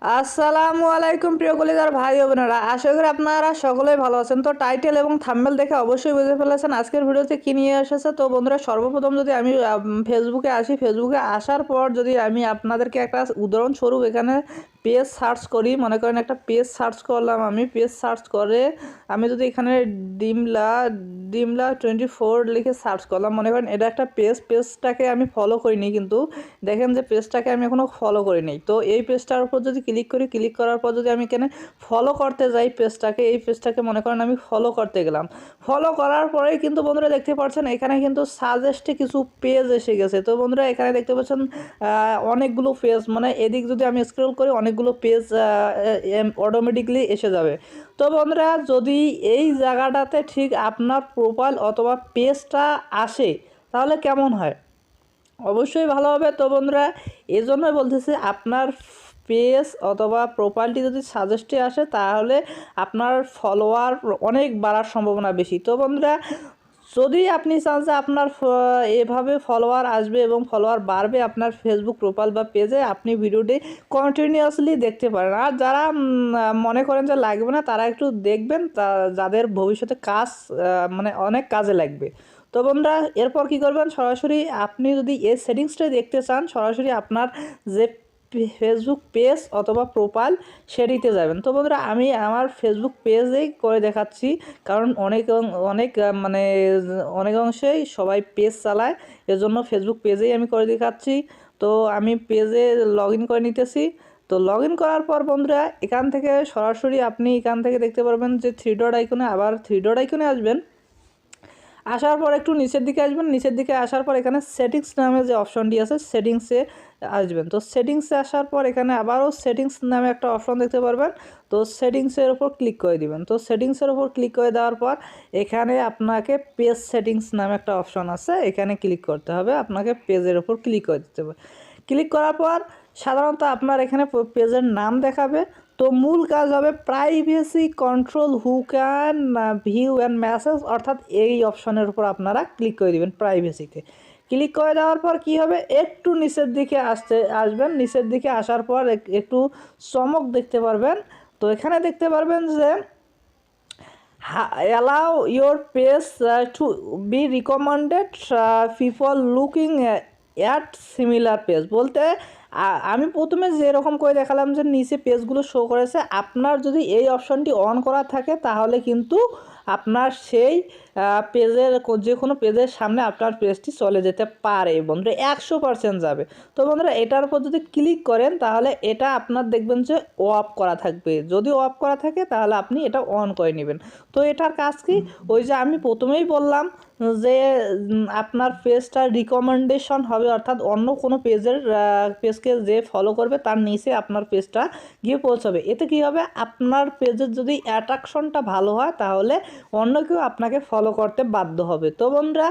আসসালামু আলাইকুম প্রিয় কলিজার ভাই ও বোনেরা, আশা করি আপনারা সকলেই ভালো আছেন। তো টাইটেল এবং থাম্বনেল দেখে অবশ্যই বুঝে ফেলেছেন আজকের ভিডিওতে কী নিয়ে এসেছে। তো বন্ধুরা, সর্বপ্রথম যদি আমি ফেসবুকে আসি, ফেসবুকে আসার পর যদি আমি আপনাদেরকে একটা উদাহরণস্বরূপ এখানে পেজ সার্চ করি, মনে করেন একটা পেজ সার্চ করলাম, আমি পেজ সার্চ করে আমি যদি এখানে ডিমলা ডিমলা 24 লিখে সার্চ করলাম, মনে করেন এটা একটা পেজটাকে আমি ফলো করিনি, কিন্তু দেখেন যে পেজটাকে আমি এখনও ফলো করিনি। তো এই পেজটার উপর যদি ক্লিক করি, ক্লিক করার পর যদি আমি এখানে ফলো করতে যাই পেজটাকে, এই পেজটাকে মনে করেন আমি ফলো করতে গেলাম। ফলো করার পরেই কিন্তু বন্ধুরা দেখতে পাচ্ছেন এখানে কিন্তু সাজেস্টে কিছু পেজ এসে গেছে। তো বন্ধুরা এখানে দেখতে পাচ্ছেন অনেকগুলো পেজ, মানে এদিক যদি আমি স্ক্রল করি অনেকগুলো পেজ অটোমেটিকলি এসে যাবে। তো বন্ধুরা, যদি এই জায়গাটাতে ঠিক আপনার প্রোফাইল অথবা পেজটা আসে তাহলে কেমন হয়? অবশ্যই ভালো হবে। তো বন্ধুরা, এই জন্যই বলতেছি আপনার পেজ অথবা প্রোফাইলটি যদি সাজেস্টে আসে তাহলে আপনার ফলোয়ার অনেক বাড়ার সম্ভাবনা বেশি। তো বন্ধুরা, যদি আপনি চান যে আপনার এভাবে ফলোয়ার আসবে এবং ফলোয়ার বাড়বে আপনার ফেসবুক প্রোফাইল বা পেজে, আপনি ভিডিওটি কন্টিনিউয়াসলি দেখতে পারেন। আর যারা মনে করেন যে লাগবে না, তারা একটু দেখবেন, যাদের ভবিষ্যতে কাজ মানে অনেক কাজে লাগবে। তো বন্ধুরা, এরপর কী করবেন, সরাসরি আপনি যদি এই সেটিংসটাই দেখতে চান, সরাসরি আপনার যে ফেসবুক পেজ অথবা প্রোফাইল সেটিতে যাবেন। তো বন্ধুরা, আমি আমার ফেসবুক পেজেই করে দেখাচ্ছি, কারণ অনেক মানে অনেক অংশেই সবাই পেজ চালায়, এজন্য ফেসবুক পেজেই আমি করে দেখাচ্ছি। তো আমি পেজে লগ ইন করে নিতেছি। তো লগ ইন করার পর বন্ধুরা, এখান থেকে সরাসরি আপনি এখান থেকে দেখতে পারবেন যে থ্রি ডট আইকনে, আবার থ্রি ডট আইকনে আসবেন। আসার পর একটু নিচের দিকে আসবেন, নিচের দিকে আসার পর এখানে সেটিংস নামে যে অপশনটি আছে সেটিংসে আসবেন। তো সেটিংসে আসার পর এখানে আবারও সেটিংস নামে একটা অপশন দেখতে পারবেন। তো সেটিংসের উপর ক্লিক করে দিবেন। তো সেটিংসের উপর ক্লিক করে দেওয়ার পর এখানে আপনাকে পেজ সেটিংস নামে একটা অপশন আছে, এখানে ক্লিক করতে হবে। আপনাকে পেজের উপর ক্লিক করে দিতে হবে। ক্লিক করার পর সাধারণত আপনার এখানে পেজের নাম দেখাবে। তো মূল কাজ হবে privacy control who can view and message, অর্থাৎ এই অপশনের উপর আপনারা ক্লিক করে দেবেন প্রাইভেসিতে। ক্লিক করে দেওয়ার পর কি হবে, একটু নিচের দিকে আসবেন। নিচের দিকে আসার পর একটু চমক দেখতে পারবেন। তো এখানে দেখতে পারবেন যে allow your page to be recommended people looking at similar page বলতে আমি প্রথমে যেরকম করে দেখালাম যে নিচে পেজগুলো শো করেছে, আপনার যদি এই অপশনটি অন করা থাকে তাহলে কিন্তু আপনার সেই পেজের যে কোনো পেজের সামনে আপনার পেজটি চলে যেতে পারে বন্ধুরা, 100% যাবে। তো বন্ধুরা, এটার উপর যদি ক্লিক করেন তাহলে এটা আপনার দেখবেন যে অফ করা থাকবে। যদি অফ করা থাকে তাহলে আপনি এটা অন করে নেবেন। তো এটার কাজ কি, ওই যে আমি প্রথমেই বললাম যে আপনার পেজটা রিকমেন্ডেশন হবে, অর্থাৎ অন্য কোনো পেজকে যে ফলো করবে তার নিচে আপনার পেজটা গিয়ে পৌঁছাবে। এতে কি হবে, আপনার পেজের যদি অ্যাট্রাকশনটা ভালো হয় তাহলে অন্য কেউ আপনাকে ফলো করতে বাধ্য হবে। তো বন্ধুরা,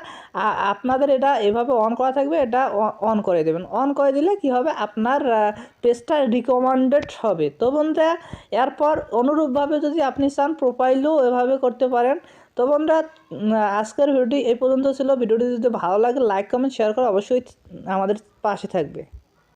আপনাদের এটা এভাবে অন করা থাকবে, এটা অন করে দেবেন। অন করে দিলে কি হবে, আপনার পেজটা রিকমেন্ডেড হবে। তো বন্ধুরা, এরপর অনুরূপভাবে যদি আপনি চান প্রোফাইলও এভাবে করতে পারেন। তো বন্ধুরা, আজকের ভিডিওটি এই পর্যন্ত ছিল। ভিডিওটি যদি ভালো লাগে লাইক কমেন্ট শেয়ার করে অবশ্যই আমাদের পাশে থাকবে।